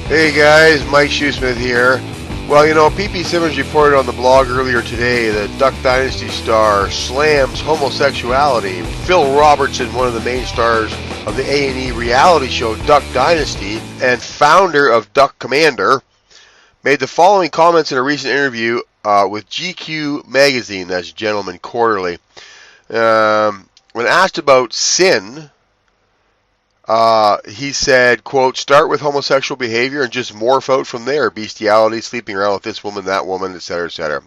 Hey guys, Mike Shoesmith here. Well, you know, P.P. Simmons reported on the blog earlier today that Duck Dynasty star slams homosexuality. Phil Robertson, one of the main stars of the A&E reality show Duck Dynasty and founder of Duck Commander, made the following comments in a recent interview with GQ magazine, that's Gentleman Quarterly. When asked about sin, he said, quote, "Start with homosexual behavior and just morph out from there. Bestiality, sleeping around with this woman, that woman, etc., etc."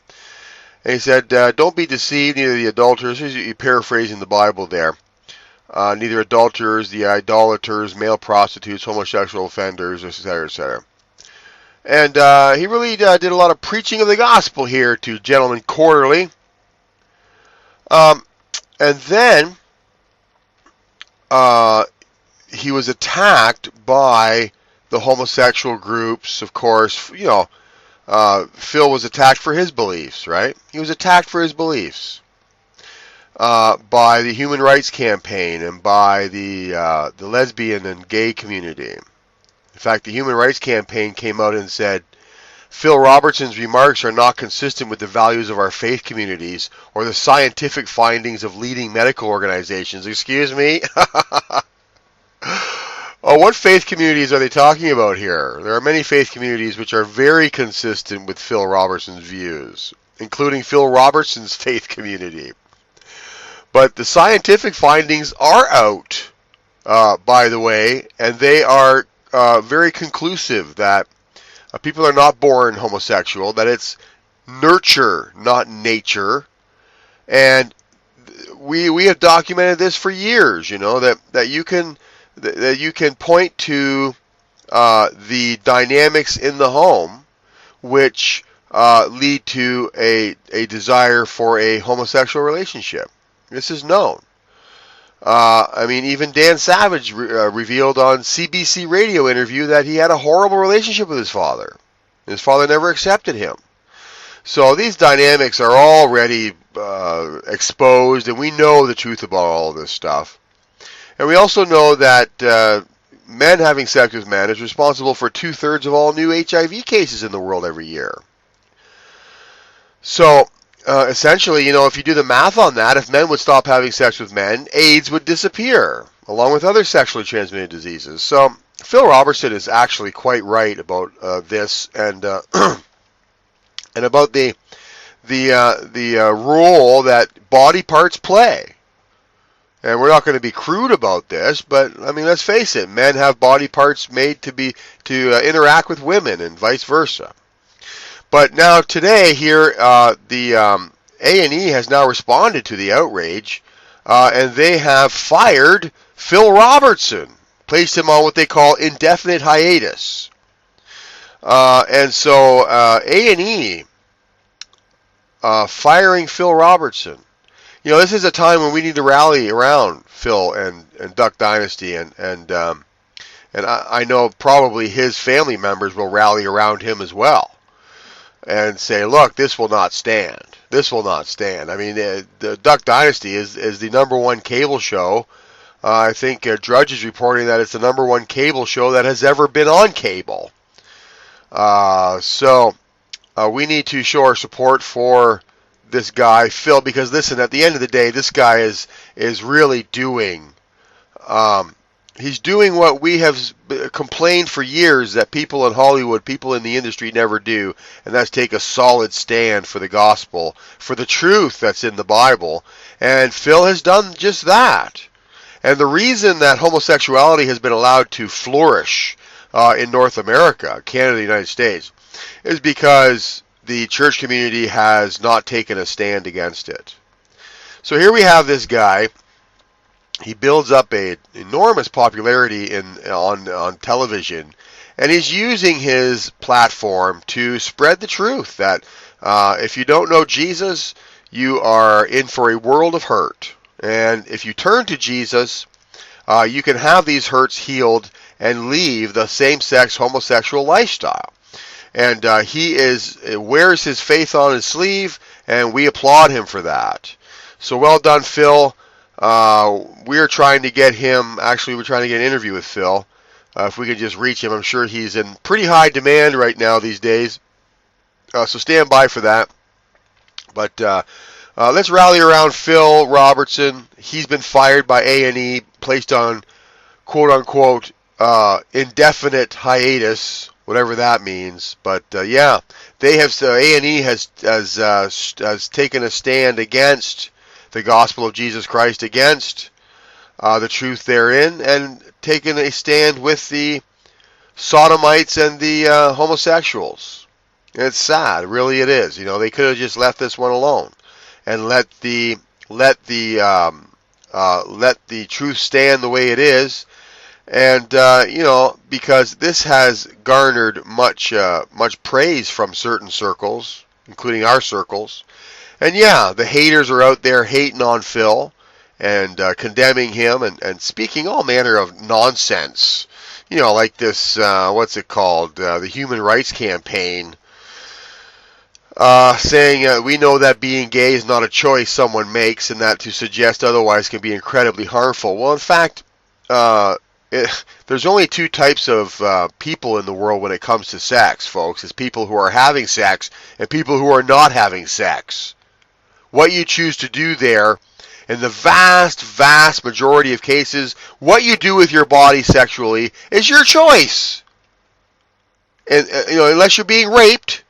And he said, "Don't be deceived, neither the adulterers," he's paraphrasing the Bible there, "neither adulterers, the idolaters, male prostitutes, homosexual offenders, etc., etc." And he really did a lot of preaching of the gospel here to Gentleman Quarterly. And then he was attacked by the homosexual groups. Of course, you know, Phil was attacked for his beliefs, right? He was attacked for his beliefs by the Human Rights Campaign and by the lesbian and gay community. In fact, the Human Rights Campaign came out and said, "Phil Robertson's remarks are not consistent with the values of our faith communities or the scientific findings of leading medical organizations." Excuse me? Oh, what faith communities are they talking about here? There are many faith communities which are very consistent with Phil Robertson's views, including Phil Robertson's faith community. But the scientific findings are out, by the way, and they are very conclusive that people are not born homosexual, that it's nurture, not nature. And we have documented this for years, you know, that you can point to the dynamics in the home which lead to a desire for a homosexual relationship. This is known. I mean, even Dan Savage revealed on CBC radio interview that he had a horrible relationship with his father. His father never accepted him. So these dynamics are already exposed, and we know the truth about all this stuff. And we also know that men having sex with men is responsible for 2/3 of all new HIV cases in the world every year. So, essentially, you know, if you do the math on that, if men would stop having sex with men, AIDS would disappear, along with other sexually transmitted diseases. So, Phil Robertson is actually quite right about this, and and about the role that body parts play. And we're not going to be crude about this, but I mean, let's face it: men have body parts made to interact with women, and vice versa. But now today here, the A&E has now responded to the outrage, and they have fired Phil Robertson, placed him on what they call indefinite hiatus. And so A&E firing Phil Robertson. You know, this is a time when we need to rally around Phil and Duck Dynasty, and I know probably his family members will rally around him as well and say, look, this will not stand. This will not stand. I mean, the Duck Dynasty is the number one cable show. I think Drudge is reporting that it's the number one cable show that has ever been on cable. So we need to show our support for this guy, Phil, because listen, at the end of the day, this guy is really doing, he's doing what we have complained for years that people in Hollywood, people in the industry never do, and that's take a solid stand for the gospel, for the truth that's in the Bible, and Phil has done just that. And the reason that homosexuality has been allowed to flourish in North America, Canada, the United States, is because the church community has not taken a stand against it. So here we have this guy. He builds up an enormous popularity on television, and he's using his platform to spread the truth that if you don't know Jesus, you are in for a world of hurt. And if you turn to Jesus, you can have these hurts healed and leave the same-sex homosexual lifestyle. And he wears his faith on his sleeve, and we applaud him for that. So well done, Phil. We're trying to get him, actually we're trying to get an interview with Phil If we could just reach him, I'm sure he's in pretty high demand right now these days. So stand by for that. But let's rally around Phil Robertson. He's been fired by A&E, placed on quote-unquote indefinite hiatus, whatever that means. But yeah, they have A&E has taken a stand against the gospel of Jesus Christ, against the truth therein, and taken a stand with the sodomites and the homosexuals. And it's sad, really it is. They could have just left this one alone and let the truth stand the way it is. And because this has garnered much praise from certain circles, including our circles. And yeah, the haters are out there hating on Phil and condemning him and speaking all manner of nonsense. Like this, what's it called? The Human Rights Campaign, saying we know that being gay is not a choice someone makes, and that to suggest otherwise can be incredibly harmful. Well, in fact, there's only two types of people in the world when it comes to sex, folks. It's people who are having sex and people who are not having sex. What you choose to do there, in the vast majority of cases, what you do with your body sexually is your choice. And unless you're being raped,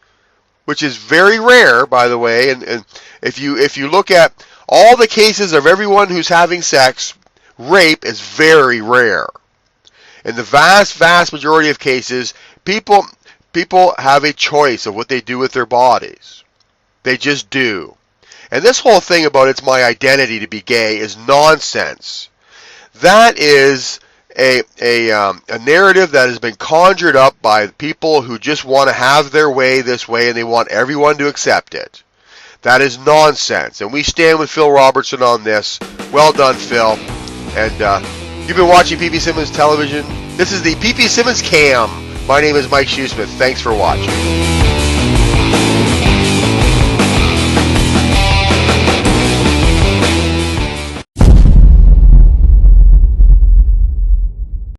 which is very rare, by the way, and if you look at all the cases of everyone who's having sex, rape is very rare. In the vast majority of cases, people have a choice of what they do with their bodies. They just do. And this whole thing about it's my identity to be gay is nonsense. That is a narrative that has been conjured up by people who just want to have their way this way, and they want everyone to accept it. That is nonsense. And we stand with Phil Robertson on this. Well done, Phil. And you've been watching PP Simmons Television. This is the PP Simmons Cam. My name is Mike Shoesmith. Thanks for watching.